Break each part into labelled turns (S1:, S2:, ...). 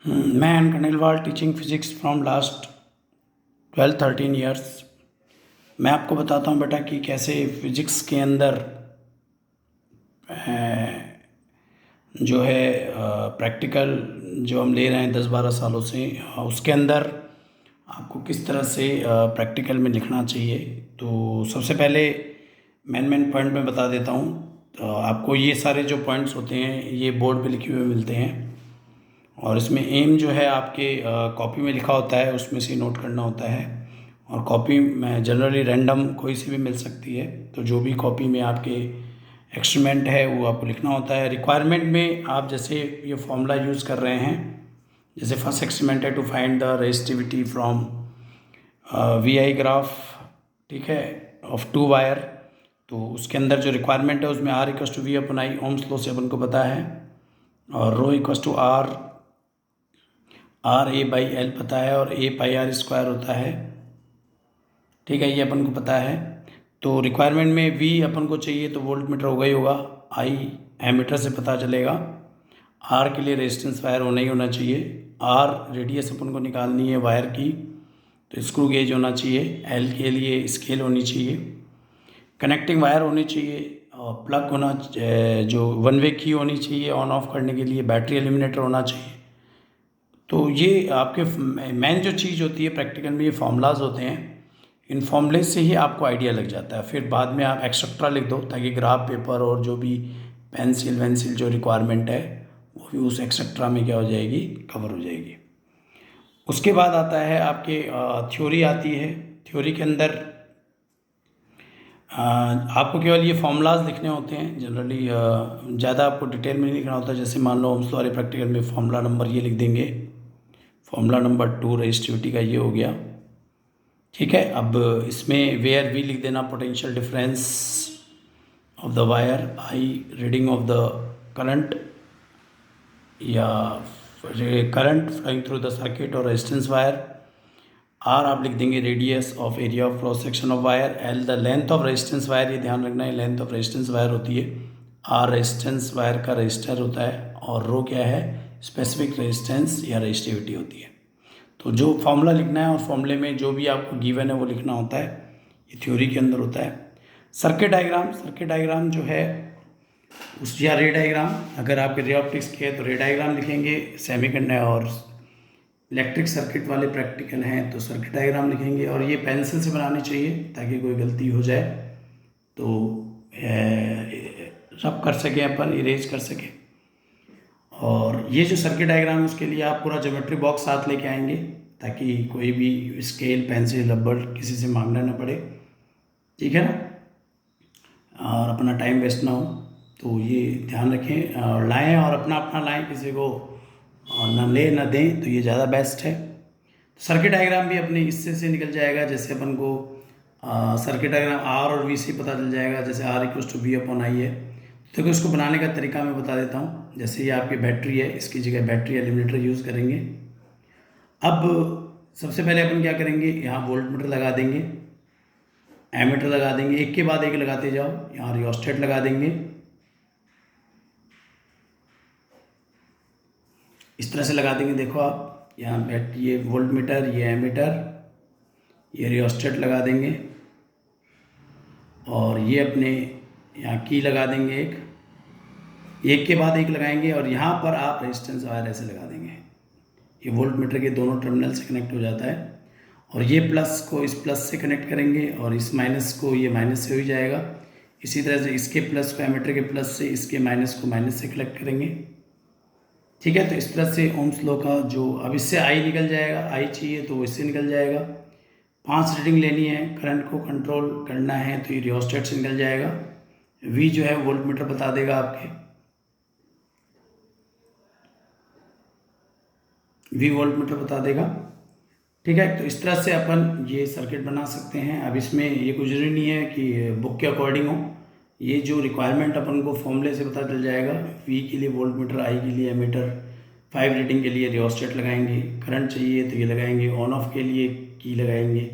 S1: मैं N Khandelwal teaching physics from last 12-13 years. मैं आपको बताता हूँ बेटा कि कैसे फिजिक्स के अंदर जो है प्रैक्टिकल जो हम ले रहे हैं 10-12 सालों से, उसके अंदर आपको किस तरह से प्रैक्टिकल में लिखना चाहिए। तो सबसे पहले मेन पॉइंट में बता देता हूँ। तो आपको ये सारे जो पॉइंट्स होते हैं ये बोर्ड पे लिखे हुए मिलते हैं, और इसमें एम जो है आपके कॉपी में लिखा होता है, उसमें से नोट करना होता है। और कॉपी में जनरली रैंडम कोई सी भी मिल सकती है, तो जो भी कॉपी में आपके एक्सपेरिमेंट है वो आपको लिखना होता है। रिक्वायरमेंट में आप जैसे ये फॉर्मूला यूज़ कर रहे हैं, जैसे फर्स्ट एक्सपेरिमेंट है to find the resistivity from V I graph, ठीक है, ऑफ 2 वायर। तो उसके अंदर जो रिक्वायरमेंट है उसमें R equals to V upon I Ohm's law से अपन को पता है, और rho equals to R A by L पता है, और ए पाई आर स्क्वायर होता है, ठीक है, ये अपन को पता है। तो रिक्वायरमेंट में वी अपन को चाहिए तो वोल्ट मीटर होगा ही होगा, आई एमीटर से पता चलेगा। आर के लिए रेजिस्टेंस वायर होना ही होना चाहिए, आर रेडियस अपन को निकालनी है वायर की, तो स्क्रू गेज होना चाहिए, एल के लिए स्केल होनी चाहिए, कनेक्टिंग वायर होनी चाहिए, और प्लग होना जो वन वे की होनी चाहिए ऑन ऑफ करने के लिए, बैटरी एलिमिनेटर होना चाहिए। तो ये आपके मेन जो चीज़ होती है प्रैक्टिकल में, ये फार्मूलाज होते हैं। इन फार्मूले से ही आपको आइडिया लग जाता है, फिर बाद में आप एक्सेट्रा लिख दो ताकि ग्राफ पेपर और जो भी पेंसिल वेंसिल जो रिक्वायरमेंट है वो भी उस एक्सेट्रा में क्या हो जाएगी, कवर हो जाएगी। उसके बाद आता है आपके थ्योरी आती है। थ्योरी के अंदर आपको केवल ये फार्मूलाज लिखने होते हैं जनरली, ज़्यादा आपको डिटेल में नहीं लिखना होता। जैसे मान लो ओम्स लॉ वाले प्रैक्टिकल में फार्मूला नंबर ये लिख देंगे, फार्मूला नंबर 2 रेजिस्टिविटी का ये हो गया, ठीक है। अब इसमें वेयर वी लिख देना potential difference of the wire, I reading of the current या current flowing through the circuit और रेजिस्टेंस वायर, आर आप लिख देंगे radius of area of cross section of wire, L the length of resistance wire, ये ध्यान रखना है length of resistance wire होती है, आर रेजिस्टेंस वायर का रजिस्टर होता है, और रो क्या है, स्पेसिफिक रेजिस्टेंस या रेजिस्टिविटी होती है। तो जो फार्मूला लिखना है और फार्मूले में जो भी आपको गिवन है वो लिखना होता है, ये थ्योरी के अंदर होता है। सर्किट डायग्राम जो है उस, या रे डायग्राम, अगर आपके रे ऑप्टिक्स के है तो रे डायग्राम लिखेंगे, सेमीकंडक्टर और इलेक्ट्रिक सर्किट वाले प्रैक्टिकल हैं तो सर्किट डायग्राम लिखेंगे, और ये पेंसिल से बनानी चाहिए ताकि कोई गलती हो जाए तो रब कर सकें अपन, इरेज कर सकें। और ये जो सर्किट डायग्राम है उसके लिए आप पूरा ज्योमेट्री बॉक्स साथ लेके आएंगे ताकि कोई भी स्केल पेंसिल रबड़ किसी से मांगना ना पड़े, ठीक है ना, और अपना टाइम वेस्ट ना हो। तो ये ध्यान रखें और लाएं, और अपना अपना लाएं, किसी को ना ले ना दें, तो ये ज़्यादा बेस्ट है। तो सर्किट डायग्राम भी अपने हिस्से से निकल जाएगा, जैसे अपन को सर्किट डायग्राम आर और वी से पता चल जाएगा, जैसे R equals to V upon I है। तो इसको बनाने का तरीका मैं बता देता हूँ। जैसे ये आपकी बैटरी है, इसकी जगह बैटरी एलिमिनेटर यूज़ करेंगे। अब सबसे पहले अपन क्या करेंगे, यहाँ वोल्ट मीटर लगा देंगे, एमीटर लगा देंगे, एक के बाद एक लगाते जाओ। यहाँ रियोस्टेट लगा देंगे, इस तरह से लगा देंगे। देखो आप यहाँ ये वोल्ट मीटर, ये एमीटर, ये रियोस्टेट लगा देंगे, और ये अपने यहाँ की लगा देंगे, एक के बाद एक लगाएंगे, और यहाँ पर आप रेजिस्टेंस वायर ऐसे लगा देंगे। ये वोल्ट मीटर के दोनों टर्मिनल से कनेक्ट हो जाता है, और ये प्लस को इस प्लस से कनेक्ट करेंगे, और इस माइनस को ये माइनस से हो जाएगा। इसी तरह से इसके प्लस को एमीटर के प्लस से, इसके माइनस को माइनस से कनेक्ट करेंगे, ठीक है। तो इस तरह से ओम्स लॉ का जो, अब इससे आई निकल जाएगा, आई चाहिए तो वो इससे निकल जाएगा। 5 रीडिंग लेनी है, करंट को कंट्रोल करना है तो ये रियोस्टेट से निकल जाएगा। वी जो है वोल्ट मीटर बता देगा आपके, वी वोल्ट मीटर बता देगा, ठीक है। तो इस तरह से अपन ये सर्किट बना सकते हैं। अब इसमें ये कुछ जरूरी नहीं है कि बुक के अकॉर्डिंग हो, ये जो रिक्वायरमेंट अपन को फॉर्मूले से पता चल जाएगा। वी के लिए वोल्ट मीटर, आई के लिए एमीटर, 5 रीडिंग के लिए रियोस्टेट लगाएंगे, करंट चाहिए तो ये लगाएंगे, ऑन ऑफ के लिए की लगाएंगे,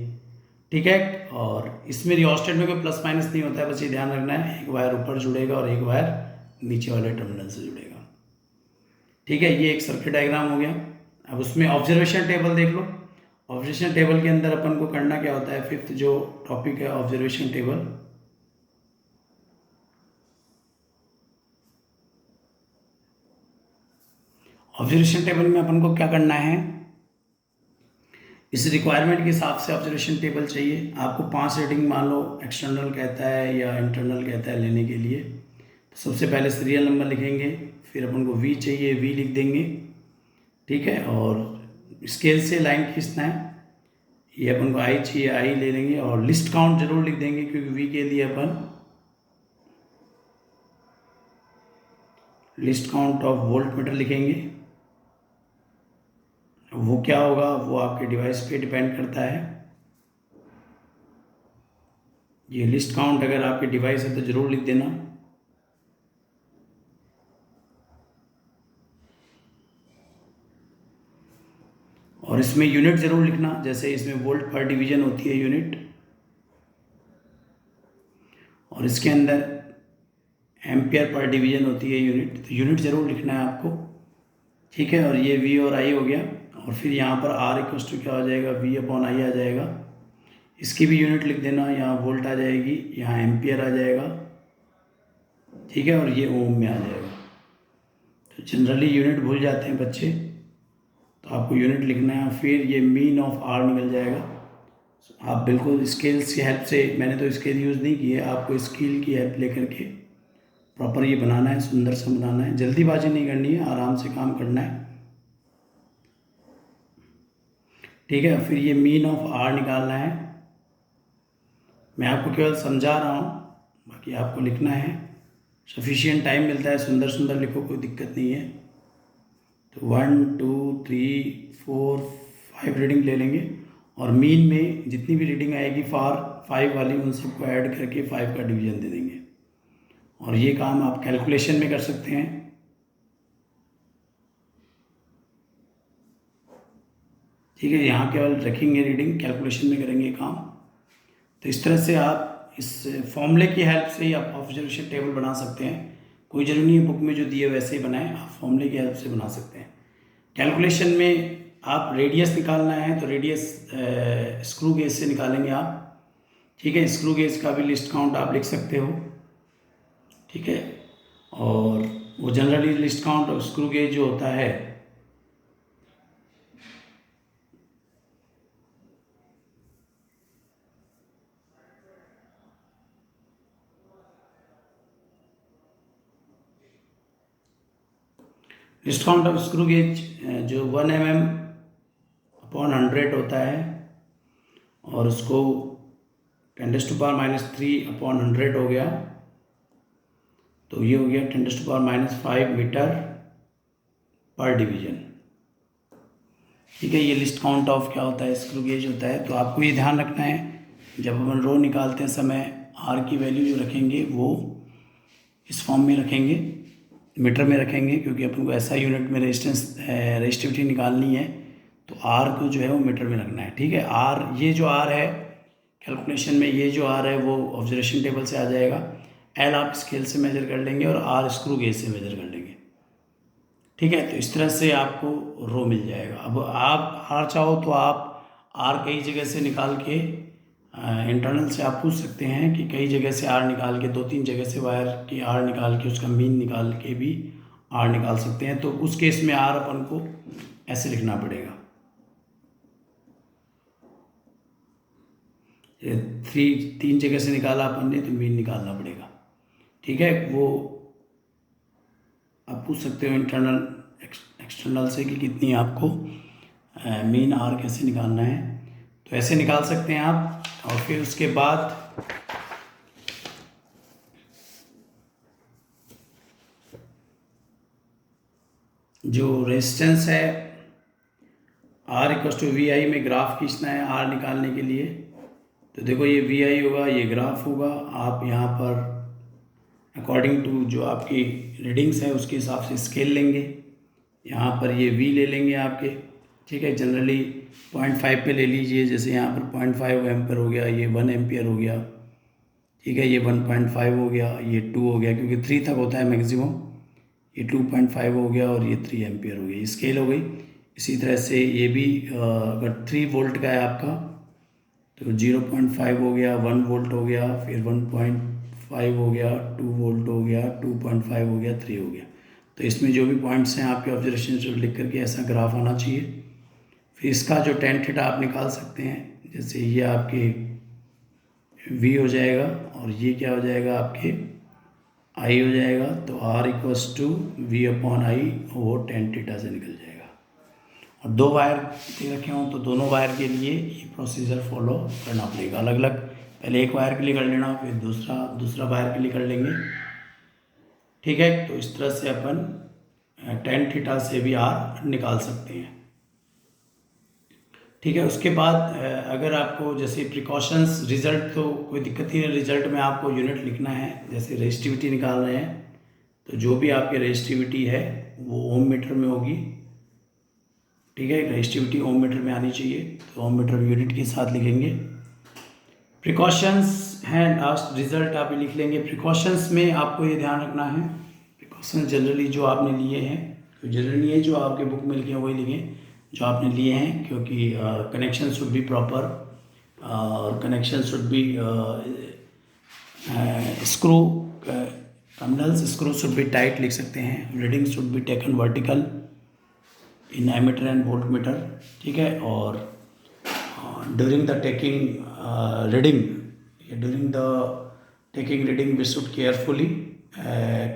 S1: ठीक है। और इसमें रियोस्टेट में कोई प्लस माइनस नहीं होता है, बस ये ध्यान रखना है एक वायर ऊपर जुड़ेगा और एक वायर नीचे वाले टर्मिनल से जुड़ेगा, ठीक है। ये एक सर्किट डायग्राम हो गया। अब उसमें ऑब्जर्वेशन टेबल देख लो। ऑब्जर्वेशन टेबल के अंदर अपन को करना क्या होता है, फिफ्थ जो टॉपिक है ऑब्जर्वेशन टेबल। ऑब्जर्वेशन टेबल में अपन को क्या करना है, इस रिक्वायरमेंट के हिसाब से ऑब्जर्वेशन टेबल चाहिए आपको। 5 रीडिंग मान लो एक्सटर्नल कहता है या इंटरनल कहता है लेने के लिए, तो सबसे पहले सीरियल नंबर लिखेंगे, फिर अपन को वी चाहिए, वी लिख देंगे, ठीक है। और स्केल से लाइन खींचना है, ये अपन को आई चाहिए, आई ले लेंगे। और लिस्ट काउंट जरूर लिख देंगे क्योंकि वी के लिए अपन least count of volt meter लिखेंगे। वो क्या होगा, वो आपके डिवाइस पे डिपेंड करता है। ये लिस्ट काउंट अगर आपके डिवाइस है तो ज़रूर लिख देना। और इसमें यूनिट ज़रूर लिखना, जैसे इसमें वोल्ट पर डिवीजन होती है यूनिट, और इसके अंदर एम्पियर पर डिवीजन होती है यूनिट, तो यूनिट ज़रूर लिखना है आपको, ठीक है। और ये वी और आई हो गया। और फिर यहाँ पर आर इक्वस टू क्या हो जाएगा, वी अपॉन आई आ जाएगा। इसकी भी यूनिट लिख देना, यहाँ वोल्ट आ जाएगी, यहाँ एम्पियर आ जाएगा, ठीक है। और ये ओम में आ जाएगा। तो जनरली यूनिट भूल जाते हैं बच्चे, तो आपको यूनिट लिखना है। फिर ये मीन ऑफ आर निकल जाएगा। आप बिल्कुल स्केल्स की हेल्प से, मैंने तो स्केल यूज़ नहीं की है, आपको स्केल की हेल्प लेकर के प्रॉपर ये बनाना है, सुंदर सा बनाना है। जल्दीबाजी नहीं करनी है, आराम से काम करना है, ठीक है। फिर ये मीन ऑफ आर निकालना है। मैं आपको केवल समझा रहा हूँ, बाकी आपको लिखना है। सफिशिएंट टाइम मिलता है, सुंदर सुंदर लिखो, कोई दिक्कत नहीं है। तो 1 2 3 4 5 रीडिंग ले लेंगे, और मीन में जितनी भी रीडिंग आएगी फॉर 5 वाली, उन सबको ऐड करके 5 का डिवीजन दे देंगे। और ये काम आप कैलकुलेशन में कर सकते हैं, ठीक है। यहाँ केवल रखेंगे रीडिंग, कैलकुलेशन में करेंगे काम। तो इस तरह से आप इस फॉर्मूले की हेल्प से ही आप ऑब्जर्वेशन टेबल बना सकते हैं। कोई ज़रूरी नहीं है बुक में जो दिए वैसे ही बनाएं, आप फॉर्मूले की हेल्प से बना सकते हैं। कैलकुलेशन में आप रेडियस निकालना है तो रेडियस स्क्रू गेज से निकालेंगे आप, ठीक है। स्क्रू गेज का भी लिस्ट काउंट आप लिख सकते हो, ठीक है। और वो जनरली लिस्ट काउंट और स्क्रू गेज जो होता है, list count of screw gauge जो 1 mm अपॉन 100 होता है, और उसको 10⁻³ अपॉन 100 हो गया, तो ये हो गया 10⁻5 मीटर पर डिवीजन, ठीक है। ये लिस्ट काउंट ऑफ क्या होता है, स्क्रू गेज होता है। तो आपको ये ध्यान रखना है, जब अपन रो निकालते समय आर की वैल्यू जो रखेंगे वो इस फॉर्म में रखेंगे, मीटर में रखेंगे, क्योंकि अपन को ऐसा यूनिट में रेजिस्टिविटी निकालनी है, तो आर को जो है वो मीटर में रखना है, ठीक है। आर, ये जो आर है कैलकुलेशन में, ये जो आर है वो ऑब्जर्वेशन टेबल से आ जाएगा। एल आप स्केल से मेजर कर लेंगे और आर स्क्रू गेज से मेजर कर लेंगे, ठीक है। तो इस तरह से आपको रो मिल जाएगा। अब आप आर चाहो तो आप आर कई जगह से निकाल के इंटरनल से आप पूछ सकते हैं कि कई जगह से आर निकाल के, 2-3 जगह से वायर की आर निकाल के उसका मीन निकाल के भी आर निकाल सकते हैं। तो उस केस में आर अपन को ऐसे लिखना पड़ेगा, 3 जगह से निकाला अपन ने तो मीन निकालना पड़ेगा, ठीक है। वो आप पूछ सकते हो इंटरनल एक्सटर्नल से कि कितनी आपको मीन आर कैसे निकालना है, तो ऐसे निकाल सकते हैं आप। और फिर उसके बाद जो रेजिस्टेंस है आर इक्वस टू वी आई में ग्राफ खींचना है आर निकालने के लिए। तो देखो ये वी आई होगा, ये ग्राफ होगा। आप यहाँ पर अकॉर्डिंग टू जो आपकी रीडिंग्स हैं उसके हिसाब से स्केल लेंगे। यहाँ पर ये वी ले लेंगे आपके, ठीक है। जनरली 0.5 पे ले लीजिए, जैसे यहाँ पर 0.5 एम्पियर हो गया, ये 1 एम्पियर हो गया, ठीक है। ये 1.5 हो गया, ये 2 हो गया, क्योंकि 3 तक होता है मैक्सिमम। ये 2.5 हो गया और ये 3 एम्पियर हो गई, स्केल हो गई। इसी तरह से ये भी अगर 3 वोल्ट का है आपका तो 0.5 हो गया, 1 वोल्ट हो गया, फिर 1.5 हो गया, 2 वोल्ट हो गया, 2.5 हो गया, 3 हो गया। तो इसमें जो भी पॉइंट्स हैं आपके ऑब्जर्वेशन से लिख करके ऐसा ग्राफ आना चाहिए। फिर इसका जो टेन थीटा आप निकाल सकते हैं, जैसे ये आपके V हो जाएगा और ये क्या हो जाएगा आपके I हो जाएगा। तो R इक्वल्स टू V/I, वो टेन थीटा से निकल जाएगा। और 2 वायर दे रखे हों तो दोनों वायर के लिए ये प्रोसीजर फॉलो करना पड़ेगा अलग अलग। पहले एक वायर के लिए कर लेना, फिर दूसरा वायर के लिए कर लेंगे, ठीक है। तो इस तरह से अपन टेन थीटा से भी R निकाल सकते हैं, ठीक है। उसके बाद अगर आपको जैसे प्रिकॉशंस, रिजल्ट तो कोई दिक्कत ही नहीं, रिजल्ट में आपको यूनिट लिखना है। जैसे रेजिस्टिविटी निकाल रहे हैं तो जो भी आपकी रेजिस्टिविटी है वो ओम मीटर में होगी, ठीक है। रेजिस्टिविटी ओम मीटर में आनी चाहिए, तो ओम मीटर यूनिट के साथ लिखेंगे। प्रिकॉशंस हैं, लास्ट रिजल्ट आप लिख लेंगे। प्रिकॉशंस में आपको ये ध्यान रखना है, प्रिकॉशंस जनरली जो आपने लिए हैं, तो जनरली है जो आपके बुक में लिखे हैं वही लिखें जो आपने लिए हैं, क्योंकि कनेक्शन शुड बी प्रॉपर और connection should be screw terminals screw should be tight लिख सकते हैं। Reading should be taken vertical in ammeter and voltmeter, ठीक है। और during the taking reading we should carefully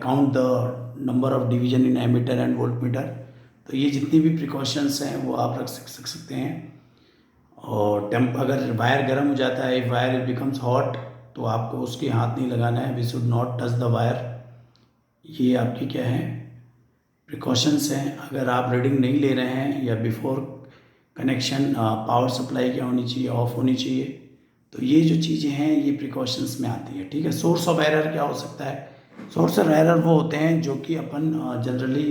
S1: count the number of division in ammeter and voltmeter. तो ये जितनी भी प्रिकॉशंस हैं वो आप रख सकते हैं। और अगर वायर गर्म हो जाता है, इफ वायर बिकम्स हॉट, तो आपको उसके हाथ नहीं लगाना है, we should not touch the wire. ये आपकी क्या है, प्रिकॉशंस हैं। अगर आप रीडिंग नहीं ले रहे हैं या बिफोर कनेक्शन पावर सप्लाई क्या होनी चाहिए, ऑफ होनी चाहिए। तो ये जो चीज़ें हैं ये प्रिकॉशंस में आती है, ठीक है। सोर्स ऑफ एरर क्या हो सकता है, सोर्स ऑफ एरर वो होते हैं जो कि अपन जनरली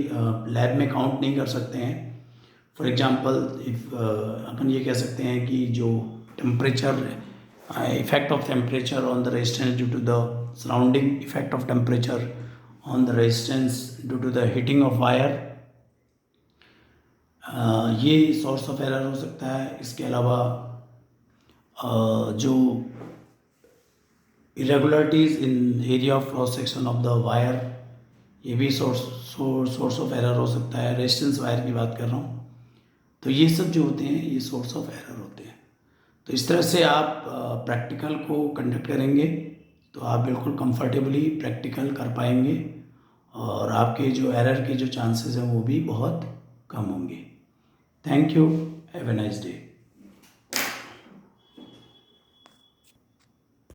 S1: लैब में काउंट नहीं कर सकते हैं। फॉर एग्जांपल इफ अपन ये कह सकते हैं कि जो temperature, effect of temperature on the resistance due to the surrounding effect of temperature on the resistance due to the heating of wire, ये सोर्स ऑफ एरर हो सकता है। इसके अलावा जो irregularities in area of cross section of the wire, ये भी source of error हो सकता है। रेजिस्टेंस वायर की बात कर रहा हूँ। तो ये सब जो होते हैं ये सोर्स ऑफ एरर होते हैं। तो इस तरह से आप प्रैक्टिकल को कंडक्ट करेंगे तो आप बिल्कुल कंफर्टेबली प्रैक्टिकल कर पाएंगे और आपके जो एरर के जो चांसेस हैं वो भी बहुत कम होंगे। Thank you, have a nice day.